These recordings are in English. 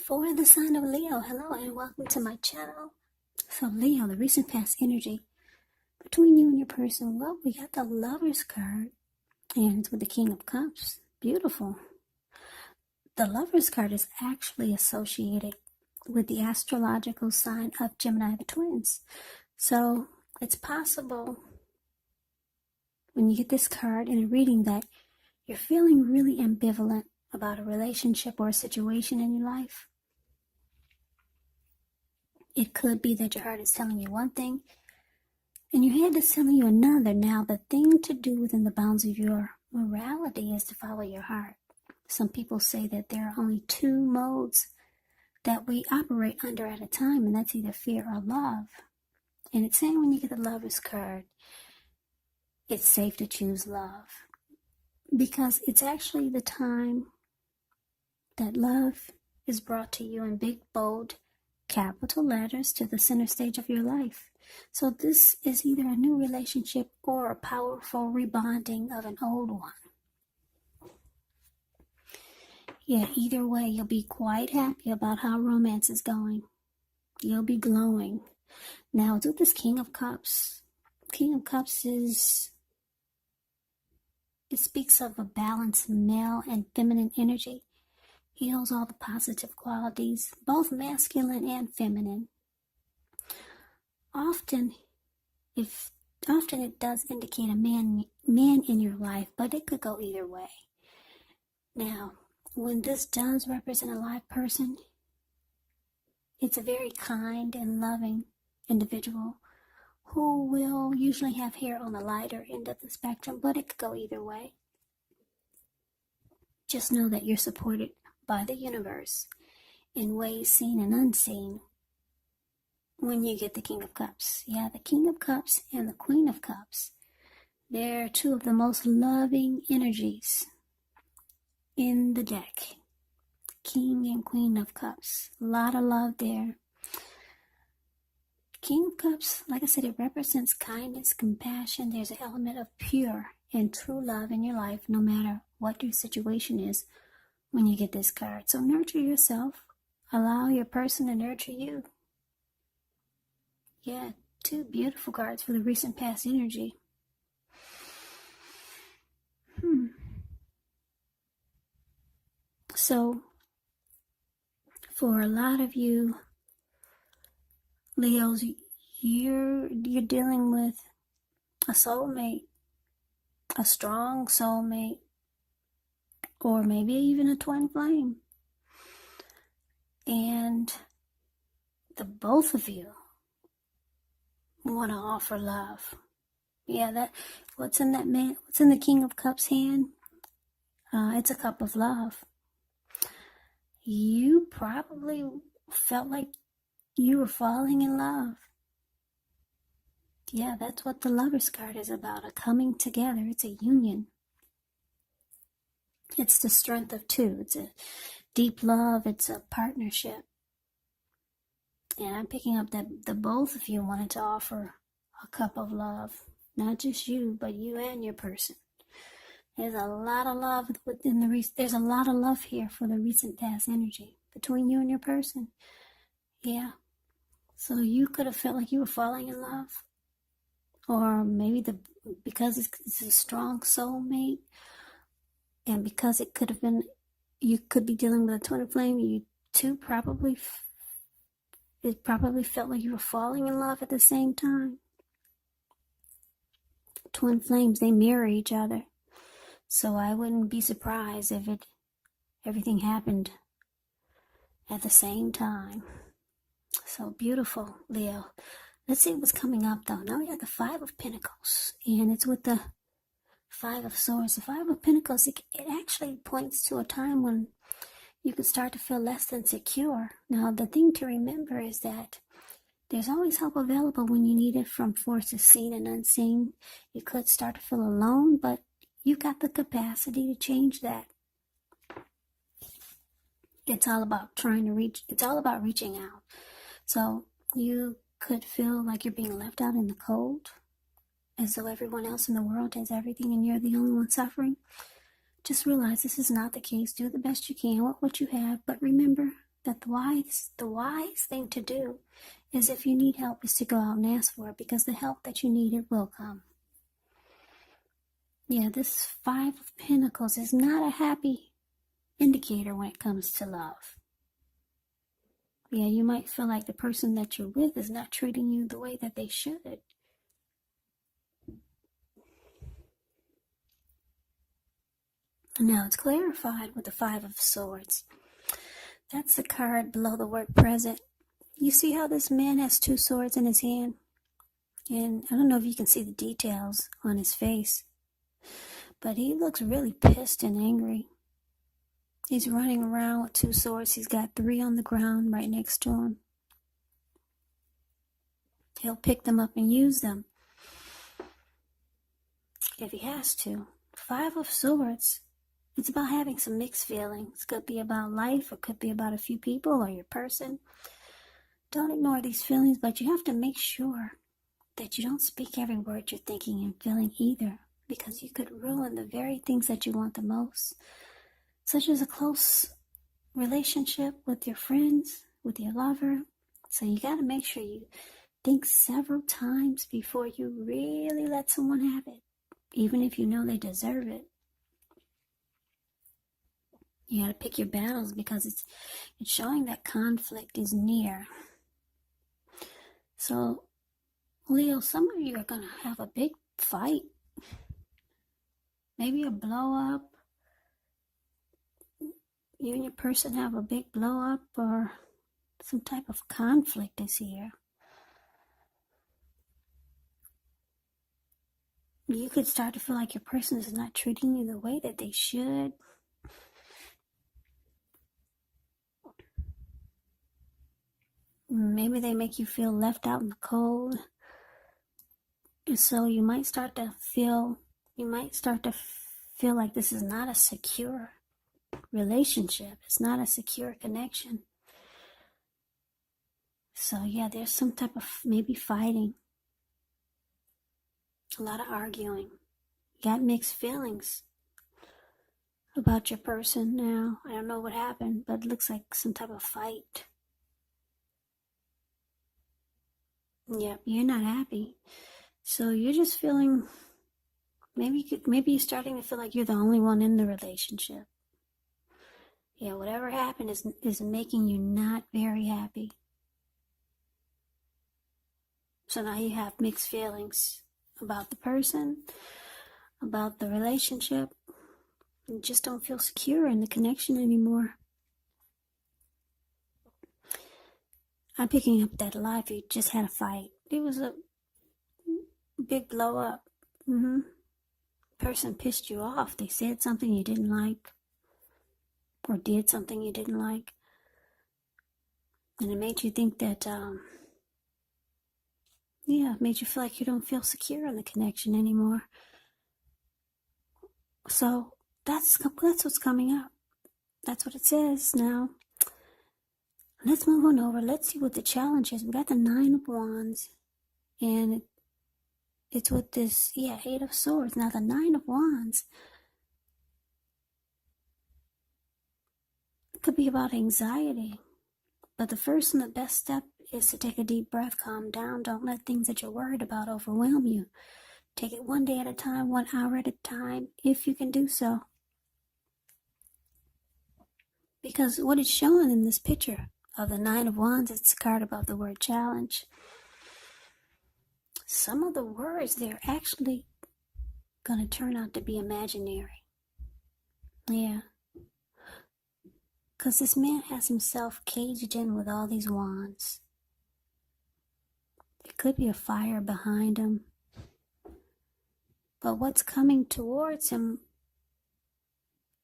For the sign of Leo, hello and welcome to my channel. So Leo, the recent past energy between you and your person. Well, we got the Lovers card and it's with the King of Cups. Beautiful. The Lovers card is actually associated with the astrological sign of Gemini, the twins. So it's possible when you get this card in a reading that you're feeling really ambivalent about a relationship or a situation in your life. It could be that your heart is telling you one thing and your head is telling you another. Now, the thing to do within the bounds of your morality is to follow your heart. Some people say that there are only two modes that we operate under at a time, and that's either fear or love. And it's saying when you get the Lovers card, it's safe to choose love, because it's actually the time that love is brought to you in big, bold, capital letters to the center stage of your life. So this is either a new relationship or a powerful rebonding of an old one. Yeah, either way, you'll be quite happy about how romance is going. You'll be glowing. Now, with this King of Cups, King of Cups it speaks of a balanced male and feminine energy. He holds all the positive qualities, both masculine and feminine. Often it does indicate a man in your life, but it could go either way. Now, when this does represent a live person, it's a very kind and loving individual who will usually have hair on the lighter end of the spectrum, but it could go either way. Just know that you're supported by the universe in ways seen and unseen when you get the King of Cups. Yeah, the King of Cups and the Queen of Cups, they're two of the most loving energies in the deck. King and Queen of Cups, a lot of love there. King of Cups, like I said, it represents kindness, compassion. There's an element of pure and true love in your life, no matter what your situation is when you get this card. So nurture yourself. Allow your person to nurture you. Yeah, two beautiful cards for the recent past energy. So, for a lot of you Leos, you're dealing with a soulmate, a strong soulmate, or maybe even a twin flame. And the both of you want to offer love. Yeah, what's in the King of Cups hand? It's a cup of love. You probably felt like you were falling in love. Yeah, that's what the Lovers card is about, a coming together. It's a union. It's the strength of two. It's a deep love. It's a partnership. And I'm picking up that the both of you wanted to offer a cup of love. Not just you, but you and your person. There's a lot of love there's a lot of love here for the recent past energy between you and your person. Yeah. So you could have felt like you were falling in love. Or maybe because it's a strong soulmate, and because it could have been, you could be dealing with a twin flame, you two probably felt like you were falling in love at the same time. Twin flames, they mirror each other. So I wouldn't be surprised if everything happened at the same time. So beautiful, Leo. Let's see what's coming up, though. Now we got the Five of Pentacles, and it's with the Five of Swords. The Five of Pentacles, it actually points to a time when you could start to feel less than secure. Now, the thing to remember is that there's always help available when you need it from forces seen and unseen. You could start to feel alone, but you've got the capacity to change that. It's all about reaching out. So you could feel like you're being left out in the cold, as though everyone else in the world has everything and you're the only one suffering. Just realize this is not the case. Do the best you can with what you have, but remember that the wise thing to do is, if you need help, is to go out and ask for it, because the help that you need, it will come. Yeah, this Five of Pentacles is not a happy indicator when it comes to love. Yeah, you might feel like the person that you're with is not treating you the way that they should. Now it's clarified with the Five of Swords. That's the card below the word present. You see how this man has two swords in his hand? And I don't know if you can see the details on his face, but he looks really pissed and angry. He's running around with two swords. He's got three on the ground right next to him. He'll pick them up and use them if he has to. Five of Swords. It's about having some mixed feelings. It could be about life, or it could be about a few people or your person. Don't ignore these feelings, but you have to make sure that you don't speak every word you're thinking and feeling either, because you could ruin the very things that you want the most, such as a close relationship with your friends, with your lover. So you got to make sure you think several times before you really let someone have it, even if you know they deserve it. You got to pick your battles, because it's showing that conflict is near. So, Leo, some of you are going to have a big fight. Maybe a blow up. You and your person have a big blow up, or some type of conflict is here. You could start to feel like your person is not treating you the way that they should. Maybe they make you feel left out in the cold. And so you might start to feel like this is not a secure relationship. It's not a secure connection. So yeah, there's some type of maybe fighting. A lot of arguing. You got mixed feelings about your person now. I don't know what happened, but it looks like some type of fight. Yep, you're not happy. So you're just feeling, maybe you're starting to feel like you're the only one in the relationship. Yeah, whatever happened is making you not very happy. So now you have mixed feelings about the person, about the relationship. You just don't feel secure in the connection anymore. I'm picking up that a lot of you just had a fight. It was a big blow up. Person pissed you off. They said something you didn't like, or did something you didn't like, and it made you think that, it made you feel like you don't feel secure in the connection anymore. So that's what's coming up. That's what it says. Now, let's move on over. Let's see what the challenge is. We got the Nine of Wands, and it's with this, Eight of Swords. Now, the Nine of Wands could be about anxiety, but the first and the best step is to take a deep breath, calm down. Don't let things that you're worried about overwhelm you. Take it one day at a time, 1 hour at a time, if you can do so. Because what it's showing in this picture of the Nine of Wands, it's a card above the word challenge. Some of the words, they're actually going to turn out to be imaginary. Yeah. Because this man has himself caged in with all these wands. There could be a fire behind him. But what's coming towards him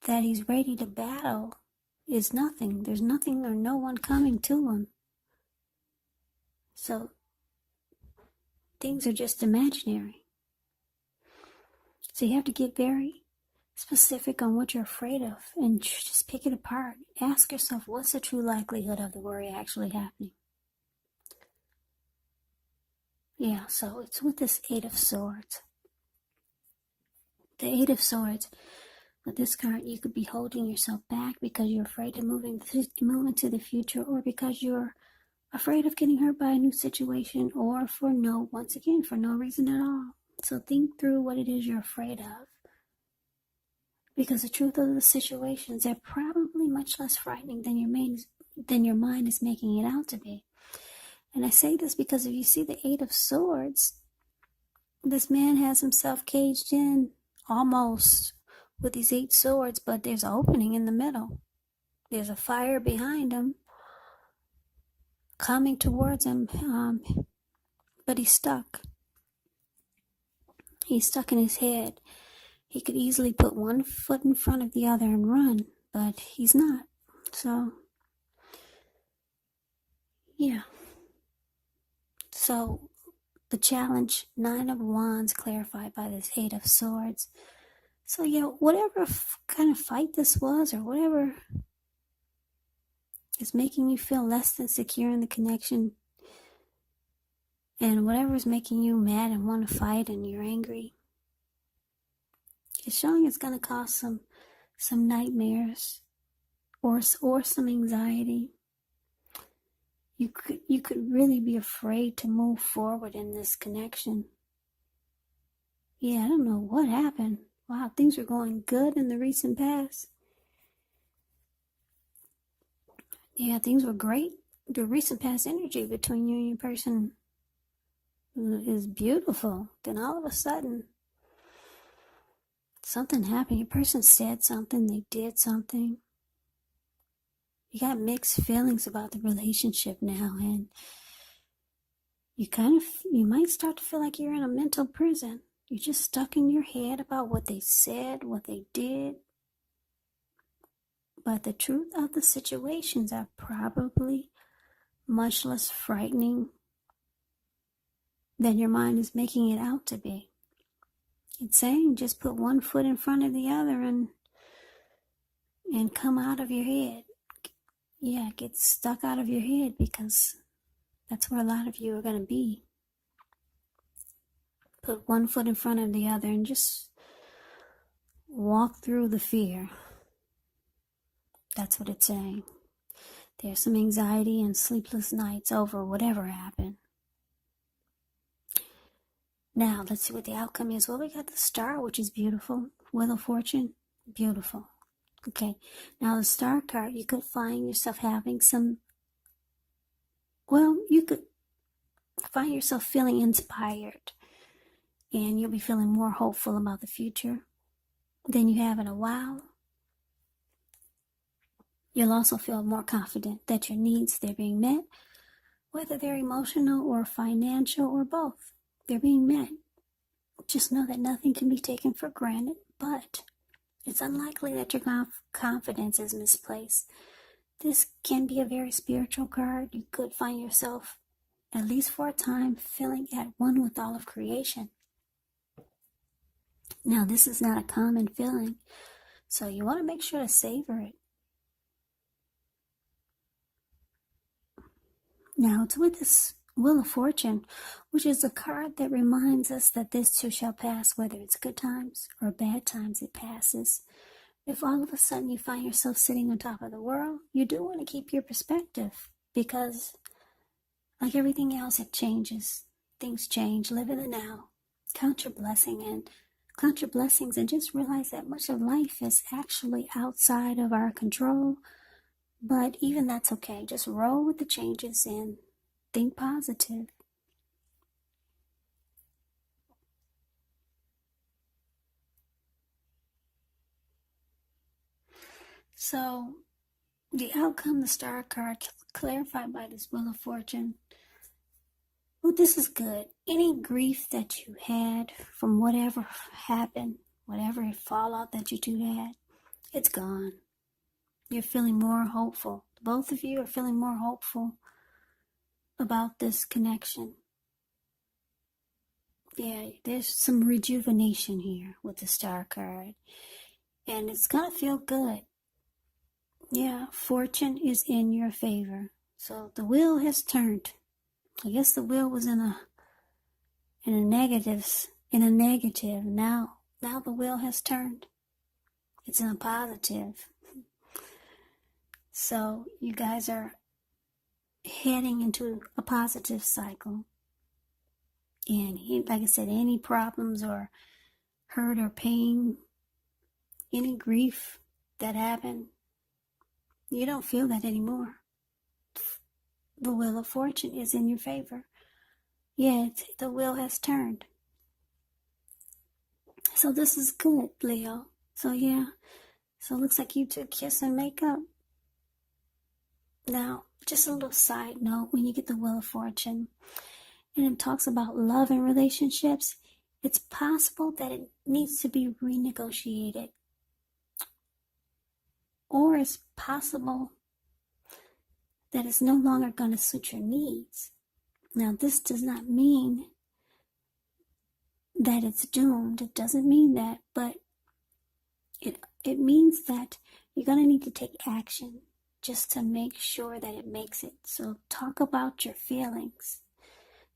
that he's ready to battle is nothing. There's nothing or no one coming to him. So things are just imaginary. So you have to get very specific on what you're afraid of and just pick it apart. Ask yourself, what's the true likelihood of the worry actually happening? Yeah, so it's with this Eight of Swords. The Eight of Swords, With this card, you could be holding yourself back because you're afraid to move into the future, or because you're afraid of getting hurt by a new situation, or once again, for no reason at all. So think through what it is you're afraid of. Because the truth of the situations, they're probably much less frightening than your mind is making it out to be. And I say this because if you see the Eight of Swords, this man has himself caged in almost with these 8 swords, but there's an opening in the middle. There's a fire behind him coming towards him, but he's stuck. He's stuck in his head. He could easily put one foot in front of the other and run, but he's not. So, yeah. So, the challenge, 9 of Wands, clarified by this 8 of Swords. So, yeah, whatever kind of fight this was, or whatever is making you feel less than secure in the connection, and whatever is making you mad and want to fight and you're angry, it's showing it's going to cause some nightmares or some anxiety. You could really be afraid to move forward in this connection. Yeah, I don't know what happened. Wow, things were going good in the recent past. Yeah, things were great. The recent past energy between you and your person is beautiful. Then all of a sudden, something happened. Your person said something, they did something. You got mixed feelings about the relationship now, and you might start to feel like you're in a mental prison. You're just stuck in your head about what they said, what they did. But the truth of the situations are probably much less frightening than your mind is making it out to be. It's saying just put one foot in front of the other and come out of your head. Yeah, get stuck out of your head, because that's where a lot of you are going to be. Put one foot in front of the other and just walk through the fear. That's what it's saying. There's some anxiety and sleepless nights over whatever happened. Now, let's see what the outcome is. Well, we got the Star, which is beautiful. Wheel of Fortune, beautiful. Okay, now the Star card, you could find yourself having you could find yourself feeling inspired, and you'll be feeling more hopeful about the future than you have in a while. You'll also feel more confident that your needs, they're being met, whether they're emotional or financial or both. They're being met. Just know that nothing can be taken for granted, but it's unlikely that your confidence is misplaced. This can be a very spiritual card. You could find yourself, at least for a time, feeling at one with all of creation. Now, this is not a common feeling, so you want to make sure to savor it. Now, it's with this Wheel of Fortune, which is a card that reminds us that this too shall pass, whether it's good times or bad times, it passes. If all of a sudden you find yourself sitting on top of the world, you do want to keep your perspective, because like everything else, it changes. Things change. Live in the now. Count your blessings, and just realize that much of life is actually outside of our control. But even that's okay. Just roll with the changes and think positive. So, the outcome, the Star card, clarified by this Wheel of Fortune. Well, this is good. Any grief that you had from whatever happened, whatever fallout that you two had, it's gone. You're feeling more hopeful. Both of you are feeling more hopeful about this connection. Yeah, there's some rejuvenation here with the Star card. And it's going to feel good. Yeah, fortune is in your favor. So the wheel has turned. I guess the wheel was in a negative. Now the wheel has turned. It's in a positive. So you guys are heading into a positive cycle. And like I said, any problems or hurt or pain, any grief that happened, you don't feel that anymore. The wheel of fortune is in your favor. Yeah, the wheel has turned. So this is good, Leo. So yeah, so it looks like you two kiss and make up. Now, just a little side note, when you get the wheel of fortune, and it talks about love and relationships, it's possible that it needs to be renegotiated. Or it's possible that it's no longer going to suit your needs. Now, this does not mean that it's doomed. It doesn't mean that, but it means that you're going to need to take action just to make sure that it makes it. So talk about your feelings.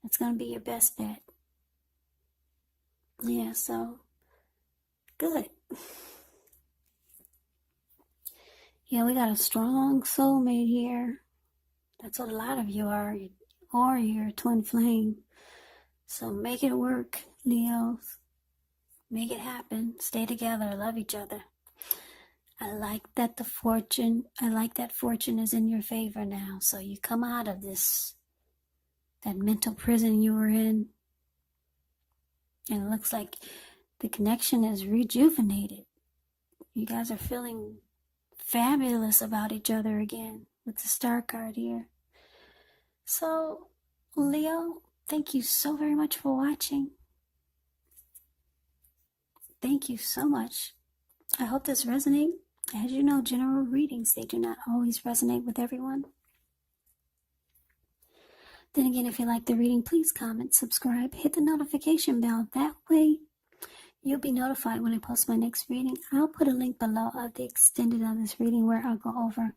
That's going to be your best bet. Yeah, so good. Yeah, we got a strong soulmate here. That's what a lot of you are, or you're a twin flame. So make it work, Leos. Make it happen. Stay together. Love each other. I like that fortune is in your favor now. So you come out of that mental prison you were in. And it looks like the connection is rejuvenated. You guys are feeling fabulous about each other again with the star card here. So, Leo, thank you so very much for watching. Thank you so much. I hope this resonates. As you know, general readings, they do not always resonate with everyone. Then again, if you like the reading, please comment, subscribe, hit the notification bell. That way, you'll be notified when I post my next reading. I'll put a link below of the extended of this reading where I'll go over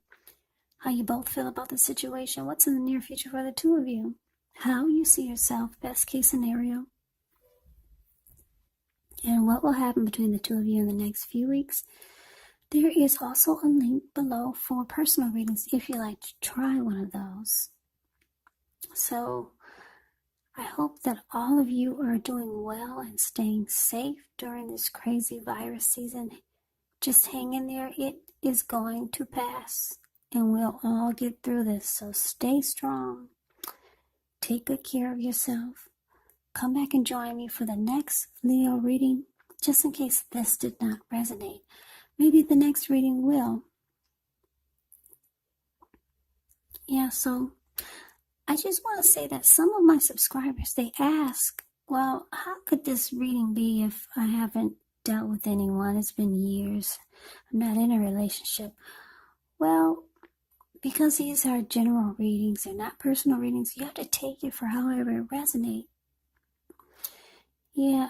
how you both feel about the situation, what's in the near future for the two of you, how you see yourself, best case scenario, and what will happen between the two of you in the next few weeks. There is also a link below for personal readings if you like to try one of those. So I hope that all of you are doing well and staying safe during this crazy virus season. Just hang in there. It is going to pass, and we'll all get through this. So stay strong. Take good care of yourself. Come back and join me for the next Leo reading, just in case this did not resonate. Maybe the next reading will. Yeah, so I just want to say that some of my subscribers, they ask, well, how could this reading be if I haven't dealt with anyone? It's been years. I'm not in a relationship. Well, because these are general readings, they're not personal readings, you have to take it for however it resonates. Yeah,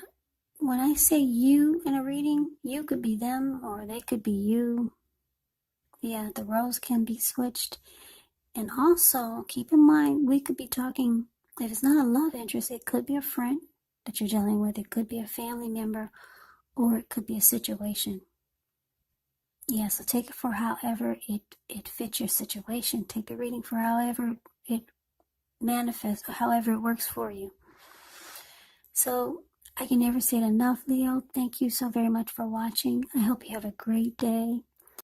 when I say you in a reading, you could be them or they could be you. Yeah, the roles can be switched. And also, keep in mind, we could be talking, if it's not a love interest, it could be a friend that you're dealing with. It could be a family member, or it could be a situation. Yeah, so take it for however it fits your situation. Take the reading for however it manifests, or however it works for you. So, I can never say it enough, Leo. Thank you so very much for watching. I hope you have a great day.